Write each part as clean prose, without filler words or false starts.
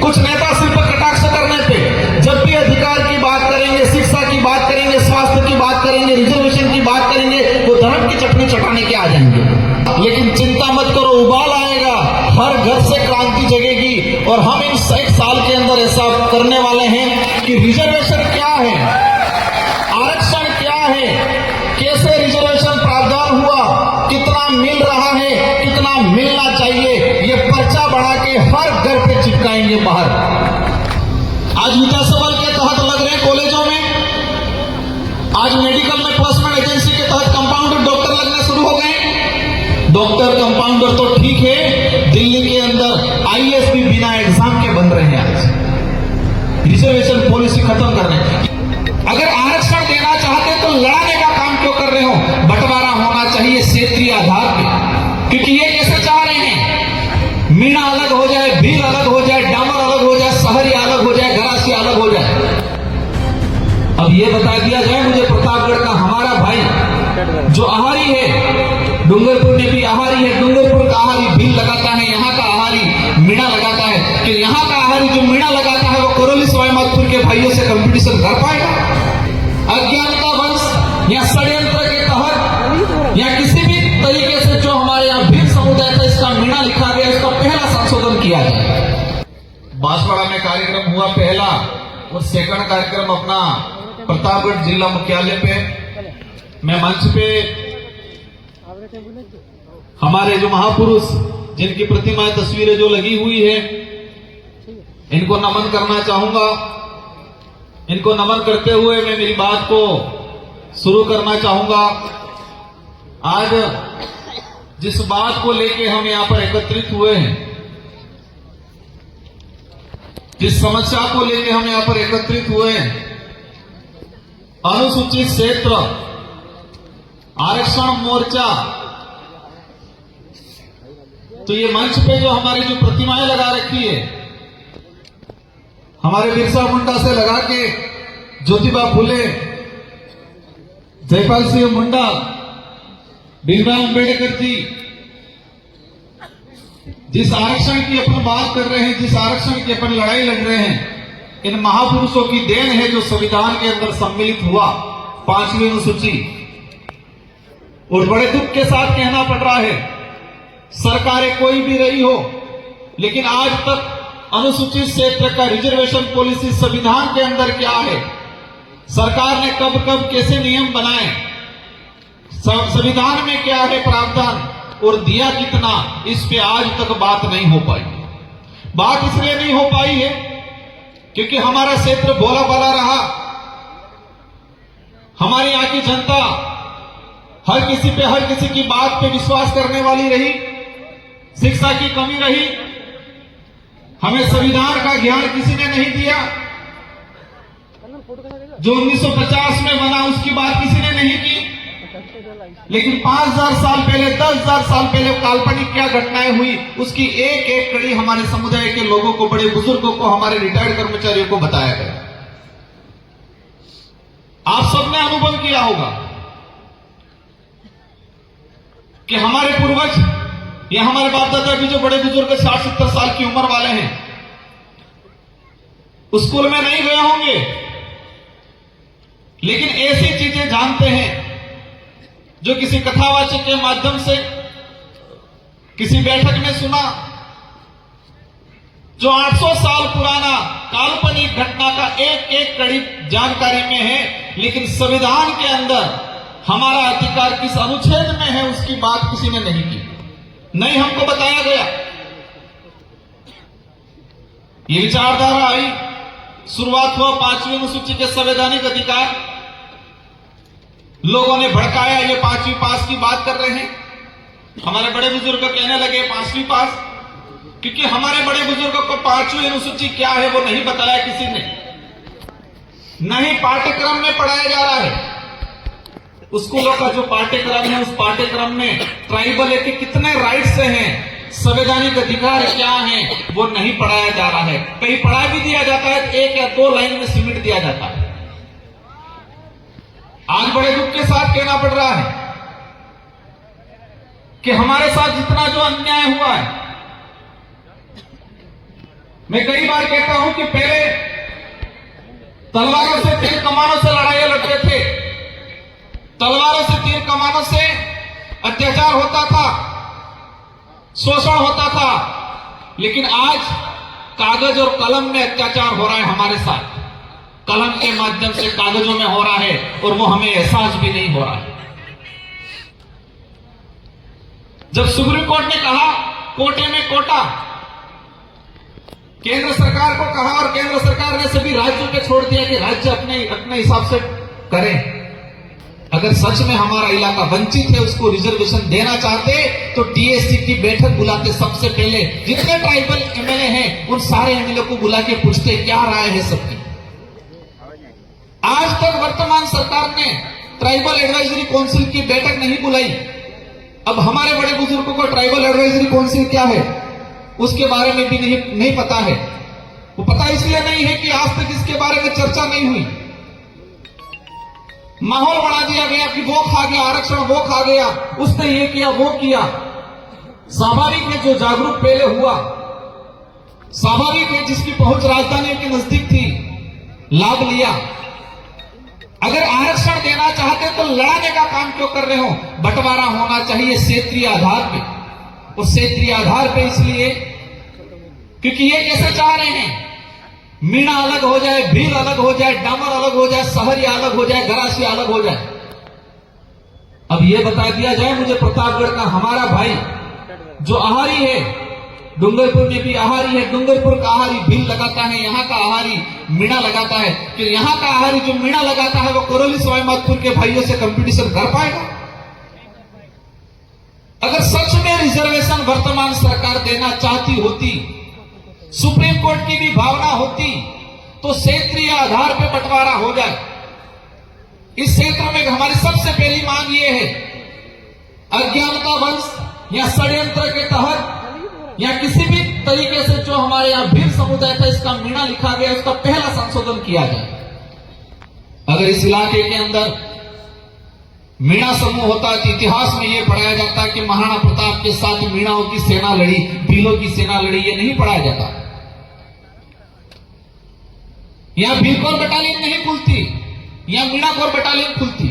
कुछ नेता सिर्फ कटाक्ष करने पे, जब भी अधिकार की बात करेंगे, शिक्षा की बात करेंगे, स्वास्थ्य की बात करेंगे, रिजर्वेशन की बात करेंगे, वो धर्म की चटनी चटाने के आ जाएंगे। लेकिन चिंता मत करो, उबाल आएगा, हर घर से क्रांति जगेगी। और हम इन 1 साल के अंदर ऐसा करने वाले हैं कि रिजर्वेशन क्या है, आरक्षण क्या है, कैसे रिजर्वेशन प्रावधान हुआ, कितना मिल रहा है, कितना मिलना चाहिए, ये पर्चा बढ़ा के हर घर पे चिपकाएंगे बाहर। आज विधानसभा के तहत लग रहे कॉलेजों में, आज मेडिकल में प्लेसमेंट एजेंसी के तहत कंपाउंडर डॉक्टर लगने शुरू हो गए। डॉक्टर कंपाउंडर तो ठीक है, दिल्ली के अंदर आईएएस भी बिना एग्जाम के बन रहे हैं। आज रिजर्वेशन पॉलिसी खत्म करने, अगर आरक्षण देना चाहते तो लड़ाने का काम क्यों कर रहे हो? बंटवारा होना चाहिए क्षेत्रीय आधार पे, क्योंकि ये कैसे चाह रहे हैं, मीणा अलग हो जाए, भील अलग हो जाए, डामर अलग हो जाए, शहरी अलग हो जाए, गरासी अलग हो जाए। अब ये बता दिया जाए मुझे, प्रतापगढ़ का हमारा भाई जो आहारी है, डूंगरपुर में भी आहारी है, डूंगरपुर का आहारी भील लगाता है, यहाँ का आहारी मीणा लगाता है, कि यहाँ का आहारी जो मीणा लगाता है वो कोरोली सवाईमाधोपुर के भाइयों से कंपटीशन कर पाएगा? अज्ञानता वंश या षड्यंत्र के तहत या किसी भी तरीके से जो हमारे यहाँ भील समुदाय का इसका मीणा लिखा गया, इसका पहला संशोधन किया जाए। बांसवाड़ा में कार्यक्रम हुआ पहला, और सेकंड कार्यक्रम अपना प्रतापगढ़ जिला मुख्यालय पे, मैं मंच पे हमारे जो महापुरुष जिनकी प्रतिमाएं तस्वीरें जो लगी हुई है, इनको नमन करना चाहूंगा। इनको नमन करते हुए मैं मेरी बात को शुरू करना चाहूंगा। आज जिस बात को लेके हम यहां पर एकत्रित हुए हैं, जिस समस्या को लेके हम यहां पर एकत्रित हुए हैं, अनुसूचित क्षेत्र आरक्षण मोर्चा, तो ये मंच पे जो हमारी जो प्रतिमाएं लगा रखी है, हमारे बिरसा मुंडा से लगा के ज्योतिबा फुले, जयपाल सिंह मुंडा, भीमराव अंबेडकर जी, जिस आरक्षण की अपन बात कर रहे हैं, जिस आरक्षण की अपन लड़ाई लड़ रहे हैं, इन महापुरुषों की देन है जो संविधान के अंदर सम्मिलित हुआ 5वीं अनुसूची। और बड़े दुख के साथ कहना पड़ रहा है, सरकारें कोई भी रही हो, लेकिन आज तक अनुसूचित क्षेत्र का रिजर्वेशन पॉलिसी संविधान के अंदर क्या है, सरकार ने कब कब कैसे नियम बनाए, संविधान में क्या है प्रावधान और दिया कितना, इस पे आज तक बात नहीं हो पाई। बात इसलिए नहीं हो पाई है क्योंकि हमारा क्षेत्र भोला भाला रहा, हमारे यहां की जनता हर किसी की बात पे विश्वास करने वाली रही, शिक्षा की कमी रही, हमें संविधान का ज्ञान किसी ने नहीं दिया, जो 1950 में बना उसकी बात किसी ने नहीं की। लेकिन 5000 साल पहले, 10,000 साल पहले काल्पनिक क्या घटनाएं हुई, उसकी एक एक कड़ी हमारे समुदाय के लोगों को, बड़े बुजुर्गों को, हमारे रिटायर्ड कर्मचारियों को बताया गया। आप सबने अनुभव किया होगा कि हमारे पूर्वज या हमारे बाप दादा भी जो बड़े बुजुर्ग 60-70 साल की उम्र वाले हैं, स्कूल में नहीं गए होंगे, लेकिन ऐसी चीजें जानते हैं जो किसी कथावाचक के माध्यम से, किसी बैठक में सुना, जो 800 साल पुराना काल्पनिक घटना का एक एक कड़ी जानकारी में है, लेकिन संविधान के अंदर हमारा अधिकार किस अनुच्छेद में है उसकी बात किसी ने नहीं की, नहीं हमको बताया गया। ये विचारधारा आई, शुरुआत हुआ 5वीं अनुसूची के संवैधानिक अधिकार, लोगों ने भड़काया, ये 5वीं पास की बात कर रहे हैं। हमारे बड़े बुजुर्ग कहने लगे 5वीं पास, क्योंकि हमारे बड़े बुजुर्गों को 5वीं अनुसूची क्या है वो नहीं बताया किसी ने, नहीं पाठ्यक्रम में पढ़ाया जा रहा है। स्कूलों का जो पाठ्यक्रम है, उस पाठ्यक्रम में ट्राइबल के कितने राइट्स हैं, संवैधानिक अधिकार क्या हैं, वो नहीं पढ़ाया जा रहा है। कहीं पढ़ा भी दिया जाता है, 1 या 2 लाइन में सिमट दिया जाता है। आज बड़े दुख के साथ कहना पड़ रहा है कि हमारे साथ जितना जो अन्याय हुआ है, मैं कई बार कहता हूं कि पहले तलवारों से तीर कमानों से लड़ाइयां लड़ते थे, तलवारों से तीर कमानों से अत्याचार होता था, शोषण होता था, लेकिन आज कागज और कलम में अत्याचार हो रहा है हमारे साथ। कलम के माध्यम से कागजों में हो रहा है और वो हमें एहसास भी नहीं हो रहा है। जब सुप्रीम कोर्ट ने कहा कोटे में कोटा, केंद्र सरकार को कहा और केंद्र सरकार ने सभी राज्यों पे छोड़ दिया कि राज्य अपने हिसाब से करें। अगर सच में हमारा इलाका वंचित है, उसको रिजर्वेशन देना चाहते तो टीएससी की बैठक बुलाते, सबसे पहले जितने ट्राइबल एमएलए हैं उन सारे एमएलए को बुला के पूछते क्या राय है सबकी। आज तक वर्तमान सरकार ने ट्राइबल एडवाइजरी काउंसिल की बैठक नहीं बुलाई। अब हमारे बड़े बुजुर्गों को ट्राइबल एडवाइजरी काउंसिल क्या है उसके बारे में भी नहीं पता है। वो पता इसलिए नहीं है कि आज तक इसके बारे में चर्चा नहीं हुई। माहौल बना दिया गया कि वो खा गया आरक्षण, वो खा गया, उसने ये किया वो किया। स्वाभाविक है जो जागरूक पहले हुआ, स्वाभाविक है जिसकी पहुंच राजधानी के नजदीक थी, लाभ लिया। अगर आरक्षण देना चाहते तो लड़ाने का काम क्यों कर रहे हो? बंटवारा होना चाहिए क्षेत्रीय आधार पे, और क्षेत्रीय आधार पे इसलिए क्योंकि ये कैसे चाह रहे हैं मीणा अलग हो जाए, भील अलग हो जाए, डामर अलग हो जाए, सहरिया अलग हो जाए, गरासिया अलग हो जाए। अब ये बता दिया जाए मुझे प्रतापगढ़ का हमारा भाई जो आहारी है, डूंगरपुर में भी आहारी है, डूंगरपुर का आहारी भील लगाता है, यहाँ का आहारी मीणा लगाता है, कि यहाँ का आहारी जो मीणा लगाता है वो कोरोली सवाईमाधोपुर के भाइयों से कंपटीशन कर पाएगा? अगर सच में रिजर्वेशन वर्तमान सरकार देना चाहती होती, सुप्रीम कोर्ट की भी भावना होती, तो क्षेत्रीय आधार पर बंटवारा हो जाए। इस क्षेत्र में हमारी सबसे पहली मांग यह है, अज्ञानता वंश या षड्यंत्र के तहत या किसी भी तरीके से जो हमारे यहां भील समुदाय था इसका मीणा लिखा गया, उसका पहला संशोधन किया जाए। अगर इस इलाके के अंदर मीणा समूह होता तो इतिहास में यह पढ़ाया जाता कि महाराणा प्रताप के साथ मीणाओं की सेना लड़ी, भीलों की सेना लड़ी, ये नहीं पढ़ाया जाता। यहां भीलकोर बटालियन नहीं खुलती, यहां मीणाकोर बटालियन खुलती।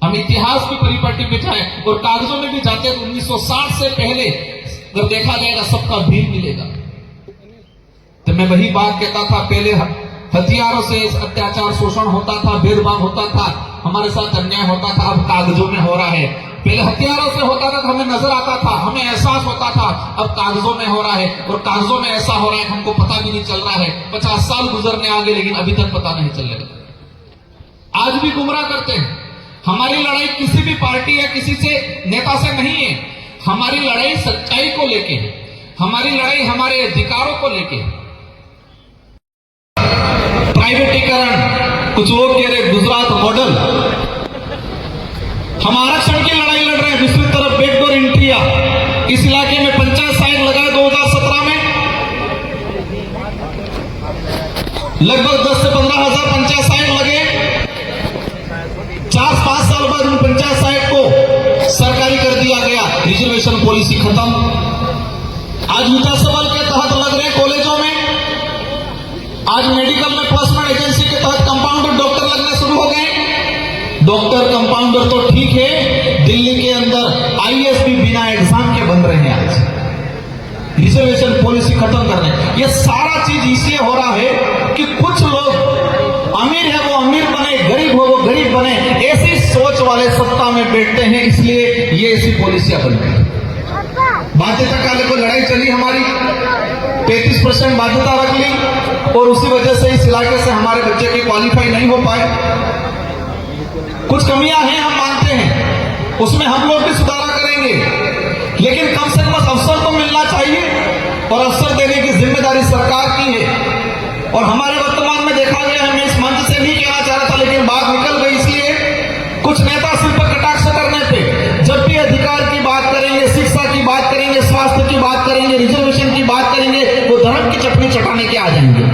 हम इतिहास की परिपाटी में जाए और कागजों में भी जाते तो 1960 से पहले अगर देखा जाएगा सबका भील मिलेगा। तो मैं वही बात कहता था, पहले हथियारों से अत्याचार शोषण होता था, भेदभाव होता था, हमारे साथ अन्याय होता था, अब कागजों में हो रहा है। पहले हथियारों से होता था तो हमें नजर आता था, हमें एहसास होता था, अब कागजों में हो रहा है, और कागजों में ऐसा हो रहा है हमको पता भी नहीं चल रहा है। 50 साल गुजरने आगे लेकिन अभी तक पता नहीं चलेगा। आज भी गुमराह करते हैं। हमारी लड़ाई किसी भी पार्टी या किसी से नेता से नहीं है, हमारी लड़ाई सच्चाई को लेके है, हमारी लड़ाई हमारे अधिकारों को लेके है। प्राइवेटीकरण, कुछ लोग कह रहे गुजरात मॉडल, हम आरक्षण की लड़ाई लड़ रहे हैं, दूसरी तरफ बैकडोर एंट्री। इस इलाके में पंचायत साइट लगाए 2017 में, लगभग 10 से 15 हजार पंचायत साइट लगे। 4-5 साल बाद उन पंचायत साइट को सरकारी कर दिया गया, रिजर्वेशन पॉलिसी खत्म। आज विकास बल के तहत लग रहे कॉलेजों में, आज मेडिकल में प्लेसमेंट एजेंसी के तहत कंपाउंडर डॉक्टर लगने शुरू हो गए। डॉक्टर कंपाउंडर तो ठीक है, दिल्ली के अंदर आईएएस भी बिना एग्जाम के बन रहे हैं। आज रिजर्वेशन पॉलिसी खत्म कर रहे हैं। यह सारा चीज इसलिए हो रहा है कि कुछ लोग अमीर है वो अमीर बने, गरीब हो वो गरीब बने, ऐसी सोच वाले सत्ता में बैठते हैं, इसलिए ये ऐसी पॉलिसियां बनती हैं। बाध्यता काले को लड़ाई चली हमारी, 35% बाध्यता रख ली, और उसी वजह से इस इलाके से हमारे बच्चे की क्वालिफाई नहीं हो पाए। कुछ कमियां हैं हम मानते हैं, उसमें हम लोग भी सुधार करेंगे, लेकिन कम से कम अवसर तो मिलना चाहिए, और अवसर देने की जिम्मेदारी सरकार की है। और हमारे वर्तमान में देखा गया है, मैं इस मंच से नहीं कहना चाह रहा था लेकिन बात निकल गई, इसलिए कुछ नेता सिर्फ कटाक्ष करने पे, जब भी अधिकार की बात करेंगे, शिक्षा की बात करेंगे, स्वास्थ्य की बात करेंगे, रिजर्वेशन की बात करेंगे, वो धर्म की चटनी चटाने के आ जाएंगे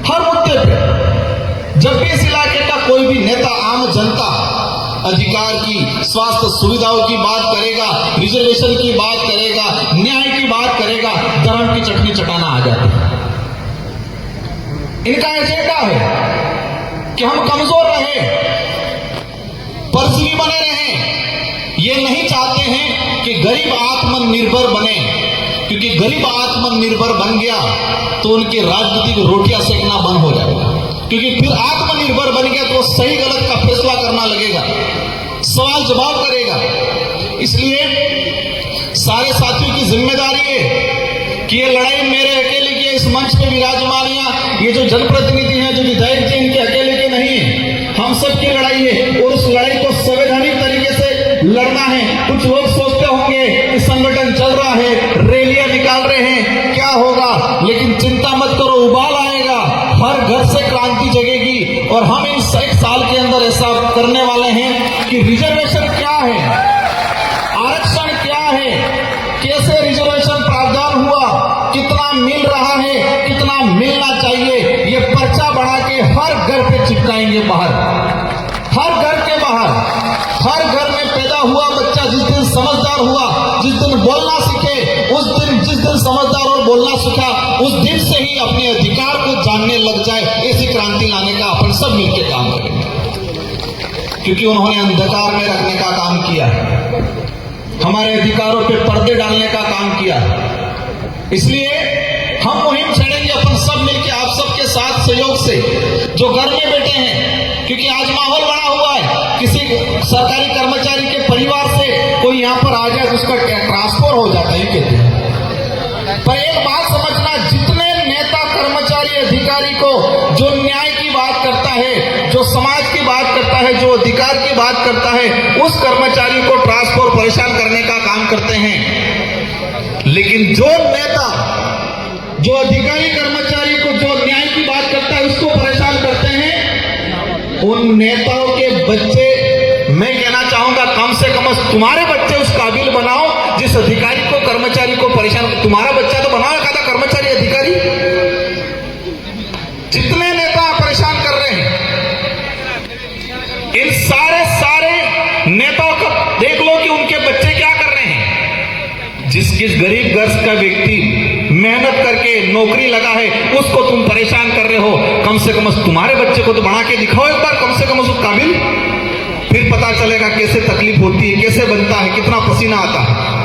हर मुद्दे पे। जब भी इस इलाके का कोई भी नेता, आम जनता अधिकार की, स्वास्थ्य सुविधाओं की बात करेगा, रिजर्वेशन की बात करेगा, न्याय की बात करेगा, धर्म की चटनी चटाना आ जाती है। इनका एजेंडा है कि हम कमजोर रहे, परजीवी बने रहें। ये नहीं चाहते हैं कि गरीब आत्मनिर्भर बने, क्योंकि गरीब आत्मनिर्भर बन गया तो उनकी राजनीतिक रोटियां सेकना बंद हो जाएगा। क्योंकि फिर आत्मनिर्भर बन गया तो सही गलत का फैसला करना लगेगा, सवाल जवाब करेगा। इसलिए सारे साथियों की जिम्मेदारी है कि ये लड़ाई मेरे अकेले की, इस मंच पे विराजमान ये जो जनप्रतिनिधि हैं, जो विधायक जी, इनके अकेले की नहीं है, हम सबकी लड़ाई है। और उस लड़ाई को संवैधानिक तरीके से लड़ना है। कुछ लोग सोचते होंगे कि संगठन चल रहा है, रैलियां निकाल रहे हैं, क्या होगा, लेकिन चिंता मत करो, उबाल आएगा, हर घर से क्रांति जगेगी। और हम इन 1 साल के अंदर ऐसा करने वाले हैं कि रिजर्वेशन क्या है, आरक्षण क्या है, कैसे रिजर्वेशन प्रावधान हुआ, कितना मिल रहा है, कितना मिलना चाहिए, ये पर्चा बढ़ा के हर घर पे चिपकाएंगे बाहर, हर घर के बाहर। हर घर में पैदा हुआ बच्चा जिस दिन समझदार हुआ, जिस दिन बोलना सीखे, उस दिन जिस दिन समझदार और बोलना सीखा, उस दिन से ही अपने अधिकार को जानने लग जाए। ऐसी क्रांति लाने का अपन सब मिलकर काम करेंगे, क्योंकि उन्होंने अंधकार में रखने का काम किया, हमारे अधिकारों पे पर्दे डालने का काम किया। इसलिए हम मुहिम छेड़ेंगे अपन सब मिलकर, आप सबके साथ सहयोग से, जो घर में बैठे हैं, क्योंकि आज माहौल बना हुआ है। किसी सरकारी कर्मचारी के परिवार से कोई यहाँ पर आ जाए तो उसका ट्रांसफर हो जाता है, कहते हैं। पर एक बात समझना, जितने नेता, कर्मचारी, अधिकारी को जो न्याय की बात करता है, जो समाज की बात करता है, जो अधिकार की बात करता है, उस कर्मचारी को ट्रांसफर, परेशान करने का काम करते हैं। लेकिन जो नेता, जो अधिकारी, कर्मचारी को जो न्याय की बात करता है, उसको परेशान करते हैं। उन नेताओं के बच्चे, मैं कहना चाहूंगा, कम से कम तुम्हारे बच्चे उस काबिल बनाओ जिस अधिकारी को, कर्मचारी को परेशान। तुम्हारा बच्चा तो बनाओ एखादा कर्मचारी, अधिकारी। जितने नेता परेशान कर रहे हैं, इन सारे नेताओं का देख लो कि उनके बच्चे क्या कर रहे हैं। जिस गरीब घर का व्यक्ति मेहनत करके नौकरी लगा है, उसको तुम परेशान कर रहे हो। कम से कम तुम्हारे बच्चे को तो बना के दिखाओ एक बार, कम से कम उस काबिल। फिर पता चलेगा कैसे तकलीफ होती है, कैसे बनता है, कितना पसीना आता है।